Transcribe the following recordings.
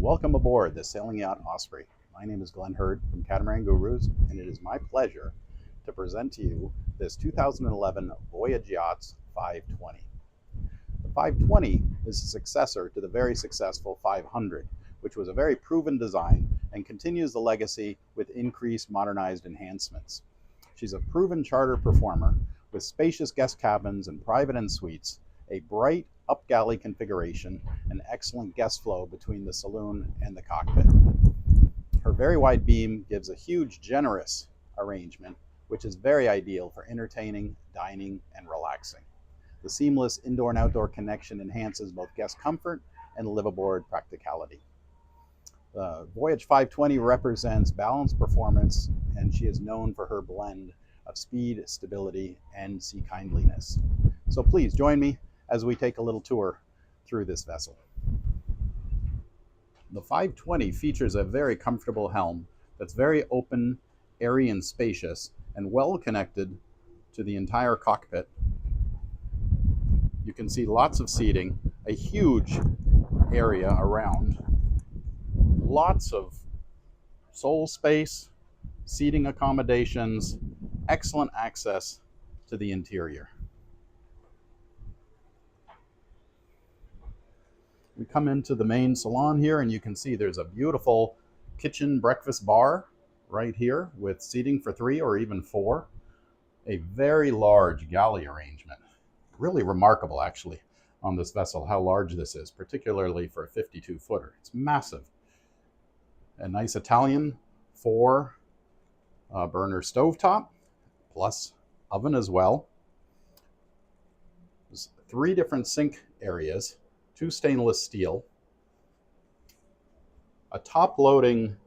welcome aboard the sailing yacht Osprey. My name is Glen Hurd from Catamaran Gurus, and it is my pleasure to present to you this 2011 Voyage Yachts 520. The 520 is a successor to the very successful 500, which was a very proven design and continues the legacy with increased modernized enhancements. She's a proven charter performer with spacious guest cabins and private en suites, a bright up galley configuration, and excellent guest flow between the saloon and the cockpit. Her very wide beam gives a huge, generous arrangement, which is very ideal for entertaining, dining, and relaxing. The seamless indoor and outdoor connection enhances both guest comfort and live aboard practicality. The Voyage 520 represents balanced performance, and she is known for her blend of speed, stability, and sea kindliness. So please join me as we take a little tour through this vessel. The 520 features a very comfortable helm that's very open, airy, and spacious, and well connected to the entire cockpit. You can see lots of seating, a huge area around, lots of sole space, seating accommodations, excellent access to the interior. We come into the main salon here, and you can see there's a beautiful kitchen breakfast bar right here with seating for 3 or even 4. A very large galley arrangement. Really remarkable, actually, on this vessel, how large this is, particularly for a 52-footer. It's massive. A nice Italian 4-burner stovetop, plus oven as well. There's 3 different sink areas, 2 stainless steel, a top-loading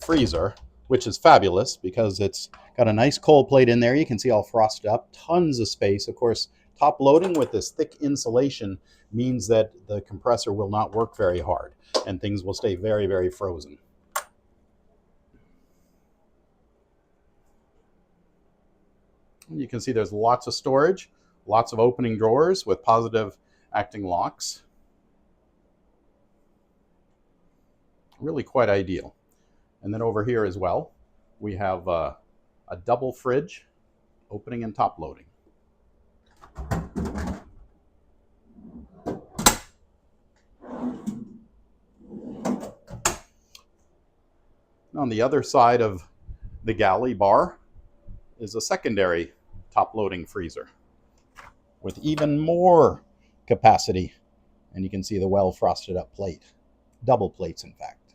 freezer, which is fabulous because it's got a nice cold plate in there. You can see all frosted up, tons of space. Of course, top-loading with this thick insulation means that the compressor will not work very hard and things will stay very, very frozen. You can see there's lots of storage, lots of opening drawers with positive acting locks. Really quite ideal. And then over here as well, we have a double fridge, opening and top loading. On the other side of the galley bar is a secondary top loading freezer with even more capacity, and you can see the well frosted up plate, double plates in fact.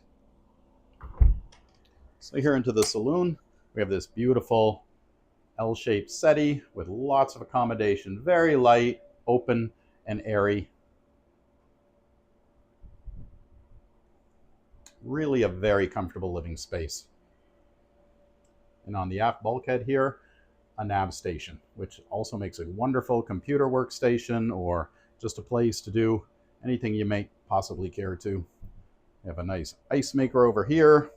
So here into the saloon, we have this beautiful L-shaped settee with lots of accommodation, very light, open, and airy. Really a very comfortable living space. And on the aft bulkhead here, a nav station, which also makes a wonderful computer workstation or just a place to do anything you may possibly care to. We have a nice ice maker over here.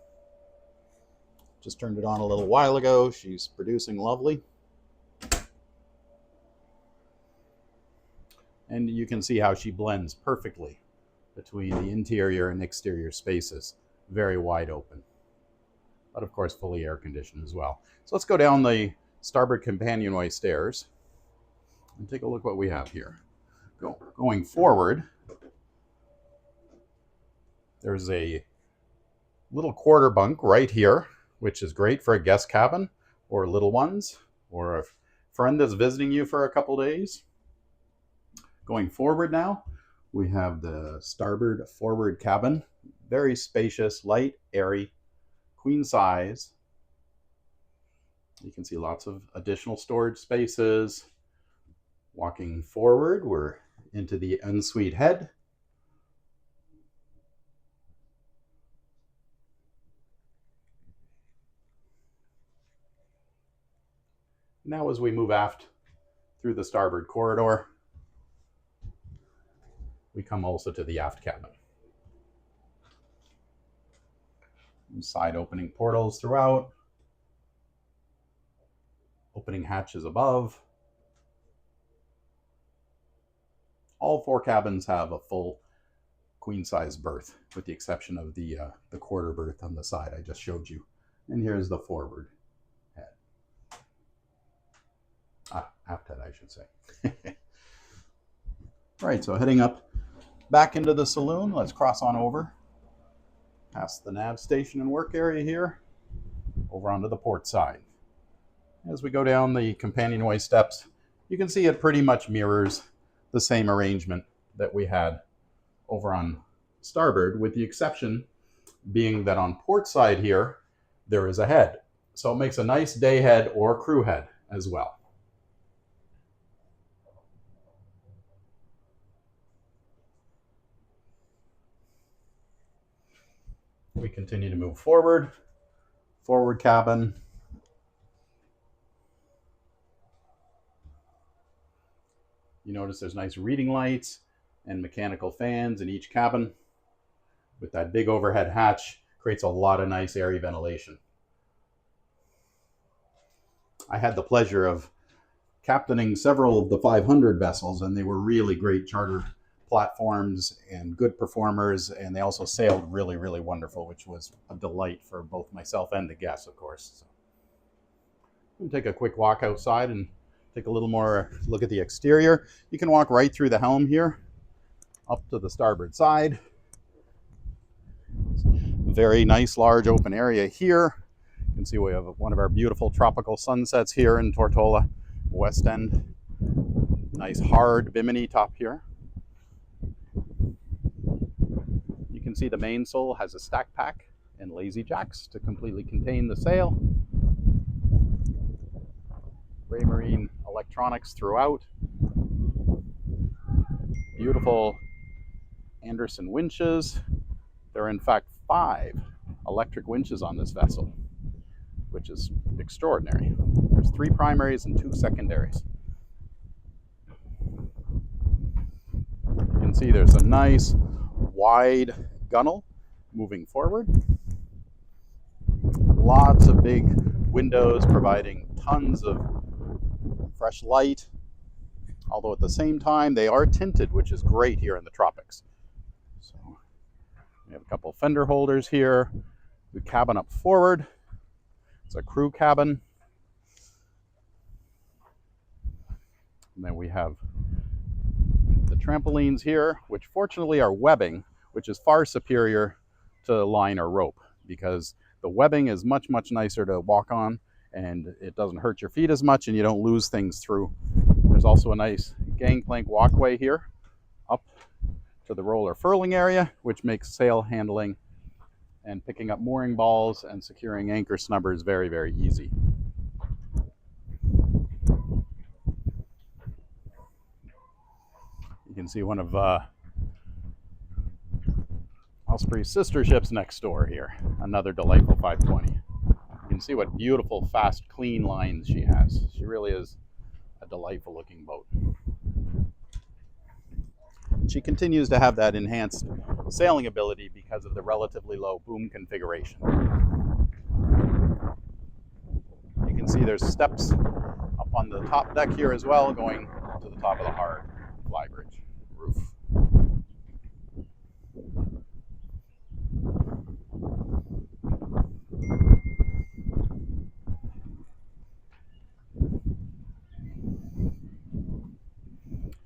Just turned it on a little while ago. She's producing lovely. And you can see how she blends perfectly between the interior and exterior spaces. Very wide open, but of course fully air conditioned as well. So let's go down the starboard companionway stairs and take a look what we have here. Going forward, there's a little quarter bunk right here, which is great for a guest cabin or little ones or a friend that's visiting you for a couple days. Going forward now, we have the starboard forward cabin. Very spacious, light, airy, queen size. You can see lots of additional storage spaces. Walking forward, we're into the ensuite head. Now as we move aft through the starboard corridor, we come also to the aft cabin. Side opening portals throughout, opening hatches above. All 4 cabins have a full queen size berth, with the exception of the quarter berth on the side I just showed you. And here's the forward head. Aft head, I should say. All right, so heading up back into the saloon, let's cross on over past the nav station and work area here, over onto the port side. As we go down the companionway steps, you can see it pretty much mirrors the same arrangement that we had over on starboard, with the exception being that on port side here, there is a head. So it makes a nice day head or crew head as well. We continue to move forward. Forward cabin. You notice there's nice reading lights and mechanical fans in each cabin. With that big overhead hatch, creates a lot of nice airy ventilation. I had the pleasure of captaining several of the 500 vessels, and they were really great charter platforms and good performers, and they also sailed really, really wonderful, which was a delight for both myself and the guests, of course. So, I'm gonna take a quick walk outside and take a little more look at the exterior. You can walk right through the helm here, up to the starboard side. Very nice large open area here. You can see we have one of our beautiful tropical sunsets here in Tortola, West End. Nice hard bimini top here. You can see the mainsail has a stack pack and lazy jacks to completely contain the sail. Raymarine electronics throughout. Beautiful Anderson winches. There are in fact 5 electric winches on this vessel, which is extraordinary. There's 3 primaries and 2 secondaries. You can see there's a nice wide gunnel moving forward. Lots of big windows providing tons of fresh light, although at the same time they are tinted, which is great here in the tropics. So we have a couple of fender holders here. The cabin up forward, it's a crew cabin. And then we have the trampolines here, which fortunately are webbing, which is far superior to line or rope, because the webbing is much, much nicer to walk on, and it doesn't hurt your feet as much, and you don't lose things through. There's also a nice gangplank walkway here up to the roller furling area, which makes sail handling and picking up mooring balls and securing anchor snubbers very, very easy. You can see one of Osprey's sister ships next door here, another delightful 520. You can see what beautiful, fast, clean lines she has. She really is a delightful looking boat. She continues to have that enhanced sailing ability because of the relatively low boom configuration. You can see there's steps up on the top deck here as well, going to the top of the hard flybridge roof.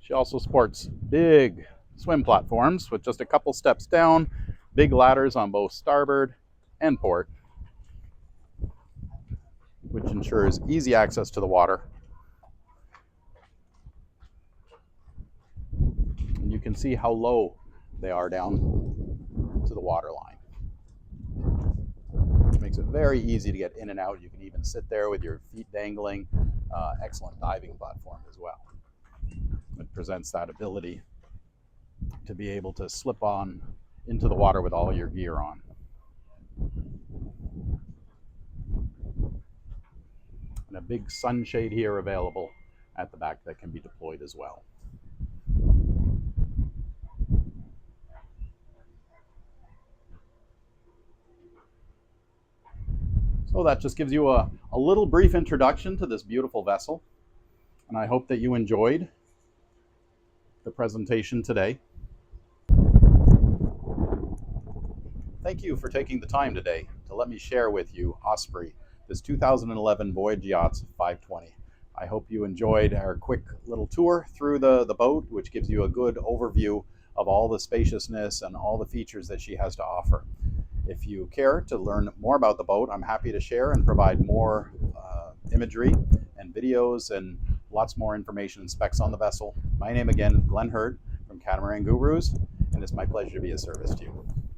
She also sports big swim platforms with just a couple steps down, big ladders on both starboard and port, which ensures easy access to the water. And you can see how low they are down to the water line, which makes it very easy to get in and out. You can even sit there with your feet dangling. Excellent diving platform as well. It presents that ability to be able to slip on into the water with all your gear on. And a big sunshade here available at the back that can be deployed as well. So that just gives you a little brief introduction to this beautiful vessel. And I hope that you enjoyed the presentation today. Thank you for taking the time today to let me share with you OSPREY, this 2011 Voyage Yachts 520. I hope you enjoyed our quick little tour through the boat, which gives you a good overview of all the spaciousness and all the features that she has to offer. If you care to learn more about the boat, I'm happy to share and provide more imagery and videos and lots more information and specs on the vessel. My name again is Glen Hurd from Catamaran Gurus, and it's my pleasure to be of service to you.